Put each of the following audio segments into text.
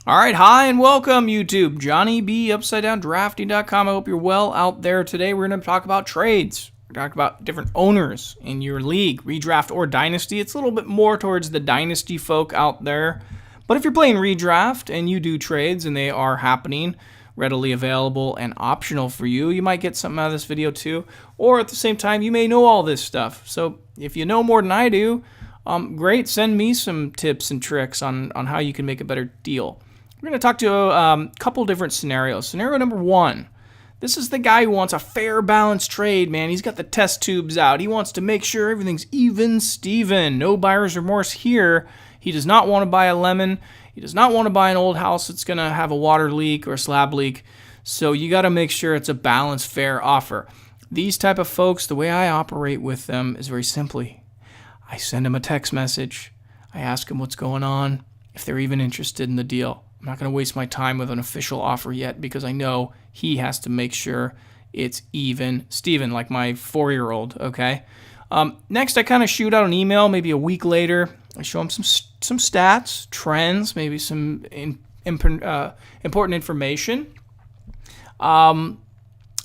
All right, hi and welcome YouTube. Johnny B, UpsideDownDrafting.com. I hope you're well out there. Today we're going to talk about trades. We're going to talk about different owners in your league, redraft or dynasty. It's a little bit more towards the dynasty folk out there. But if you're playing redraft and you do trades and they are happening, readily available and optional for you, you might get something out of this video too. Or at the same time, you may know all this stuff. So if you know more than I do, great, send me some tips and tricks on how you can make a better deal. We're going to talk to a couple different scenarios. Scenario number one, this is the guy who wants a fair, balanced trade, man. He's got the test tubes out. He wants to make sure everything's even Steven. No buyer's remorse here. He does not want to buy a lemon. He does not want to buy an old house that's going to have a water leak or a slab leak. So you got to make sure it's a balanced, fair offer. These type of folks, the way I operate with them is very simply, I send them a text message. I ask them what's going on, if they're even interested in the deal. I'm not going to waste my time with an official offer yet because I know he has to make sure it's even Steven, like my 4-year-old, okay? Next, I kind of shoot out an email maybe a week later. I show him some stats, trends, maybe some important information.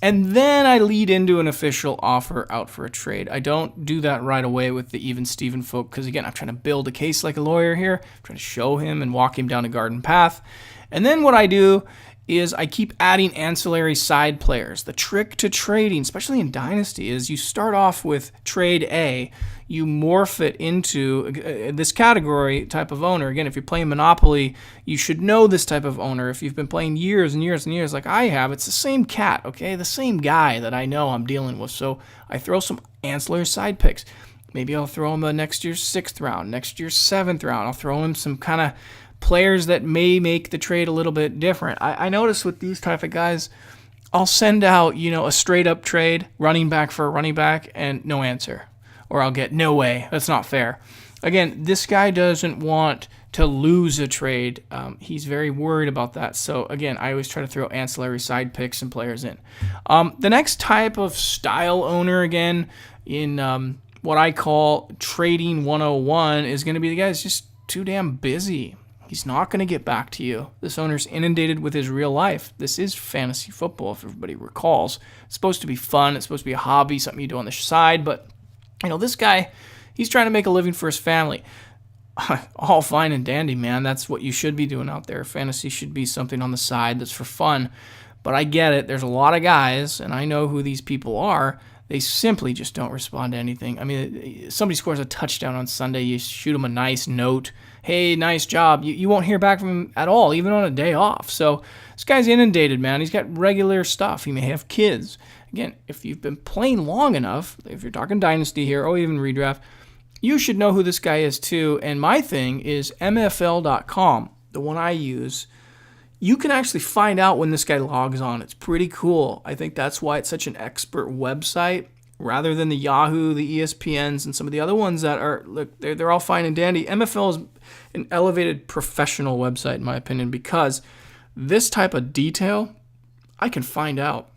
And then I lead into an official offer out for a trade. I don't do that right away with the even Steven folk because, again, I'm trying to build a case like a lawyer here. I'm trying to show him and walk him down a garden path. And then what I do is I keep adding ancillary side players. The trick to trading, especially in Dynasty, is you start off with trade A. You morph it into this category type of owner. Again, if you're playing Monopoly, you should know this type of owner. If you've been playing years and years and years like I have, it's the same cat, okay? The same guy that I know I'm dealing with. So I throw some ancillary side picks. Maybe I'll throw him a next year's 6th round, next year's 7th round. I'll throw him some kind of players that may make the trade a little bit different. I notice with these type of guys, I'll send out, a straight up trade, running back for a running back, and no answer. Or I'll get, no way, that's not fair. Again, this guy doesn't want to lose a trade. He's very worried about that. So again, I always try to throw ancillary side picks and players in. The next type of style owner, again, in what I call trading 101, is going to be the guy that's just too damn busy. He's not going to get back to you. This owner's inundated with his real life. This is fantasy football, if everybody recalls. It's supposed to be fun. It's supposed to be a hobby, something you do on the side. But, this guy, he's trying to make a living for his family. All fine and dandy, man. That's what you should be doing out there. Fantasy should be something on the side that's for fun. But I get it. There's a lot of guys, and I know who these people are. They simply just don't respond to anything. I mean, somebody scores a touchdown on Sunday, you shoot them a nice note. Hey, nice job. You won't hear back from him at all, even on a day off. So this guy's inundated, man. He's got regular stuff. He may have kids. Again, if you've been playing long enough, if you're talking Dynasty here or even redraft, you should know who this guy is too. And my thing is MFL.com, the one I use. You can actually find out when this guy logs on. It's pretty cool. I think that's why it's such an expert website rather than the Yahoo, the ESPNs, and some of the other ones that are, look, they're all fine and dandy. MFL is an elevated professional website, in my opinion, because this type of detail, I can find out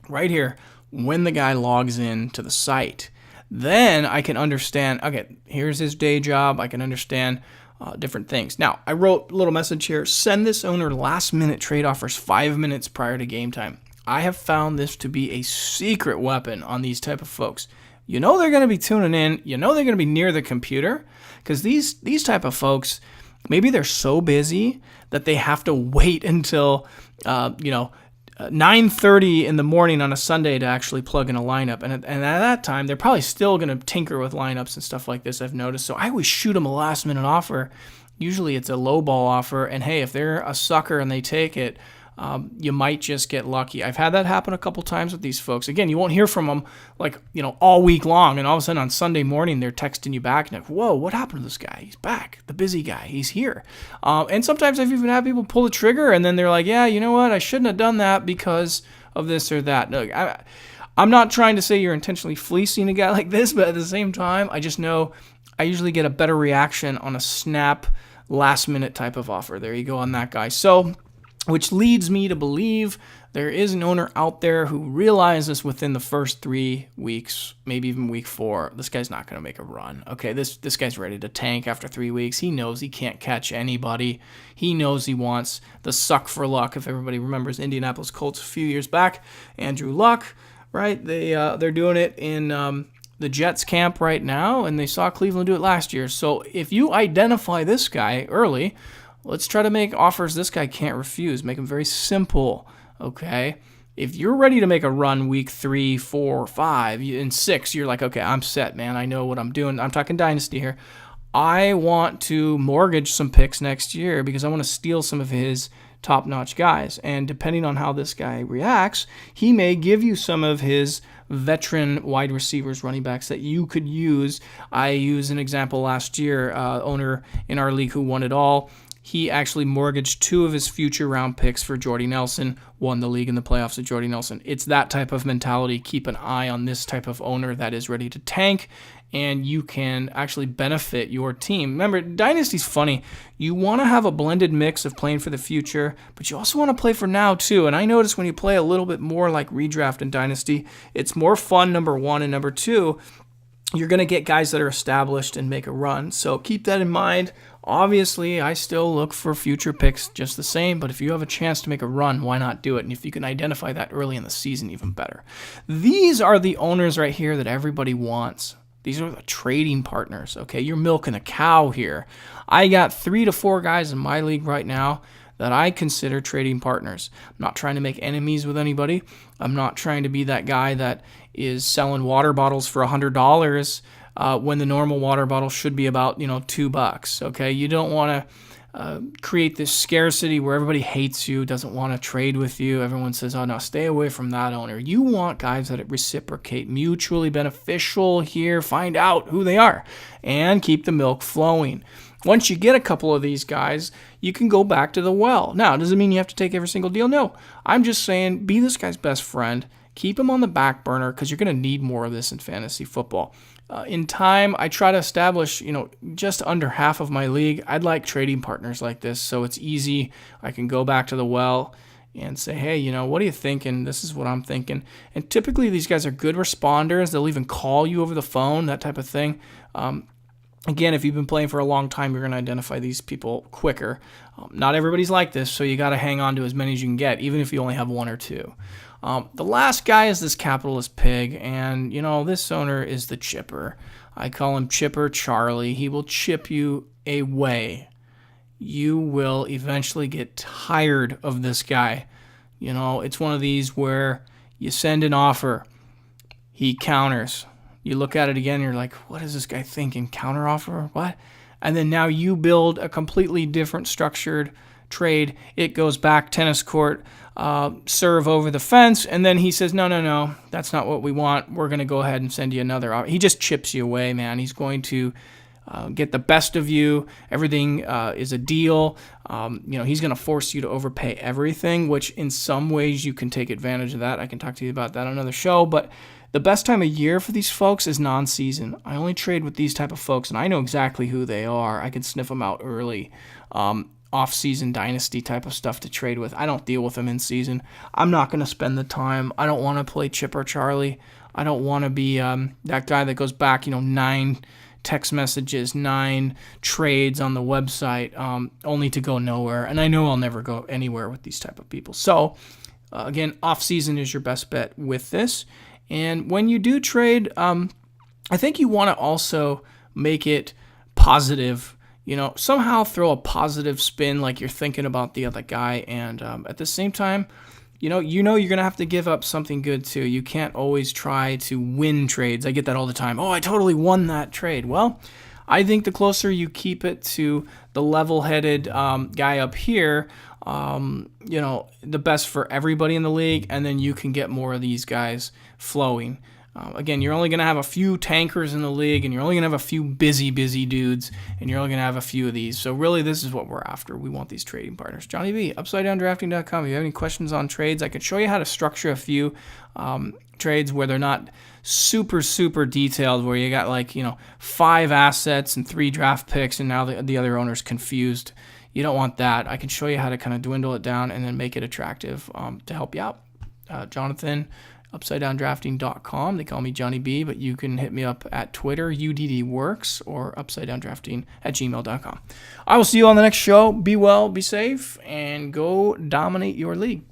right here when the guy logs in to the site. Then I can understand, okay, here's his day job. I can understand different things. Now, I wrote a little message here. Send this owner last-minute trade offers 5 minutes prior to game time. I have found this to be a secret weapon on these type of folks. They're going to be tuning in. They're going to be near the computer because these type of folks, maybe they're so busy that they have to wait until 9:30 in the morning on a Sunday to actually plug in a lineup. And at that time, they're probably still going to tinker with lineups and stuff like this, I've noticed. So I always shoot them a last-minute offer. Usually it's a low-ball offer. And, hey, if they're a sucker and they take it, you might just get lucky. I've had that happen a couple times with these folks. Again, you won't hear from them all week long, and all of a sudden on Sunday morning they're texting you back and like, whoa, what happened to this guy? He's back. The busy guy. He's here. And sometimes I've even had people pull the trigger and then they're like, yeah, you know what? I shouldn't have done that because of this or that. Look, I'm not trying to say you're intentionally fleecing a guy like this, but at the same time, I just know I usually get a better reaction on a snap last minute type of offer. There you go on that guy. So which leads me to believe there is an owner out there who realizes within the first 3 weeks, maybe even week 4, this guy's not going to make a run. Okay, this guy's ready to tank after 3 weeks. He knows he can't catch anybody. He knows he wants the suck for Luck. If everybody remembers Indianapolis Colts a few years back, Andrew Luck, right? They're doing it in the Jets camp right now, and they saw Cleveland do it last year. So if you identify this guy early, let's try to make offers this guy can't refuse. Make them very simple. Okay, if you're ready to make a run week 3, 4, 5, and 6, you're like, okay, I'm set, man. I know what I'm doing. I'm talking dynasty here. I want to mortgage some picks next year because I want to steal some of his top-notch guys. And depending on how this guy reacts, he may give you some of his veteran wide receivers, running backs that you could use. I used an example last year, owner in our league who won it all. He actually mortgaged 2 of his future round picks for Jordy Nelson, won the league in the playoffs with Jordy Nelson. It's that type of mentality. Keep an eye on this type of owner that is ready to tank, and you can actually benefit your team. Remember, Dynasty's funny. You want to have a blended mix of playing for the future, but you also want to play for now too. And I notice when you play a little bit more like Redraft and Dynasty, it's more fun, number 1, and number 2, you're going to get guys that are established and make a run. So keep that in mind. Obviously, I still look for future picks just the same, but if you have a chance to make a run, why not do it? And if you can identify that early in the season, even better. These are the owners right here that everybody wants. These are the trading partners, okay? You're milking a cow here. I got 3 to 4 guys in my league right now that I consider trading partners. I'm not trying to make enemies with anybody. I'm not trying to be that guy that is selling water bottles for $100 when the normal water bottle should be about, $2. Okay, you don't want to create this scarcity where everybody hates you, doesn't want to trade with you. Everyone says, "Oh no, stay away from that owner." You want guys that reciprocate, mutually beneficial here. Find out who they are and keep the milk flowing. Once you get a couple of these guys, you can go back to the well. Now, does it mean you have to take every single deal? No. I'm just saying, be this guy's best friend. Keep him on the back burner because you're going to need more of this in fantasy football. In time, I try to establish, just under half of my league. I'd like trading partners like this, so it's easy. I can go back to the well and say, hey, what are you thinking? This is what I'm thinking. And typically, these guys are good responders. They'll even call you over the phone, that type of thing. Again, if you've been playing for a long time, you're going to identify these people quicker. Not everybody's like this, so you got to hang on to as many as you can get, even if you only have 1 or 2. The last guy is this capitalist pig, and, this owner is the chipper. I call him Chipper Charlie. He will chip you away. You will eventually get tired of this guy. It's one of these where you send an offer, he counters. You look at it again, and you're like, what is this guy thinking? Counter offer? What? And then now you build a completely different structured trade. It goes back tennis court, serve over the fence, and then he says, no, that's not what we want. We're going to go ahead and send you another offer. He just chips you away, man. He's going to get the best of you. Everything is a deal. He's going to force you to overpay everything, which in some ways you can take advantage of that. I can talk to you about that on another show, but the best time of year for these folks is non-season. I only trade with these type of folks, and I know exactly who they are. I can sniff them out early. Off-season dynasty type of stuff to trade with. I don't deal with them in season. I'm not going to spend the time. I don't want to play Chipper Charlie. I don't want to be that guy that goes back, 9 text messages, 9 trades on the website, only to go nowhere. And I know I'll never go anywhere with these type of people. So, again, off-season is your best bet with this. And when you do trade, I think you want to also make it positive. Somehow throw a positive spin like you're thinking about the other guy. And at the same time, you're going to have to give up something good too. You can't always try to win trades. I get that all the time. Oh, I totally won that trade. Well, I think the closer you keep it to the level-headed guy up here, the best for everybody in the league, and then you can get more of these guys flowing. Again, you're only going to have a few tankers in the league, and you're only going to have a few busy dudes, and you're only going to have a few of these. So really, this is what we're after. We want these trading partners. Johnny B, UpsideDownDrafting.com. If you have any questions on trades, I can show you how to structure a few trades where they're not super detailed, where you got 5 assets and 3 draft picks, and now the other owner's confused. You don't want that. I can show you how to kind of dwindle it down and then make it attractive to help you out. Jonathan, UpsideDownDrafting.com. They call me Johnny B, but you can hit me up at Twitter, UDDWorks, or UpsideDownDrafting@gmail.com. I will see you on the next show. Be well, be safe, and go dominate your league.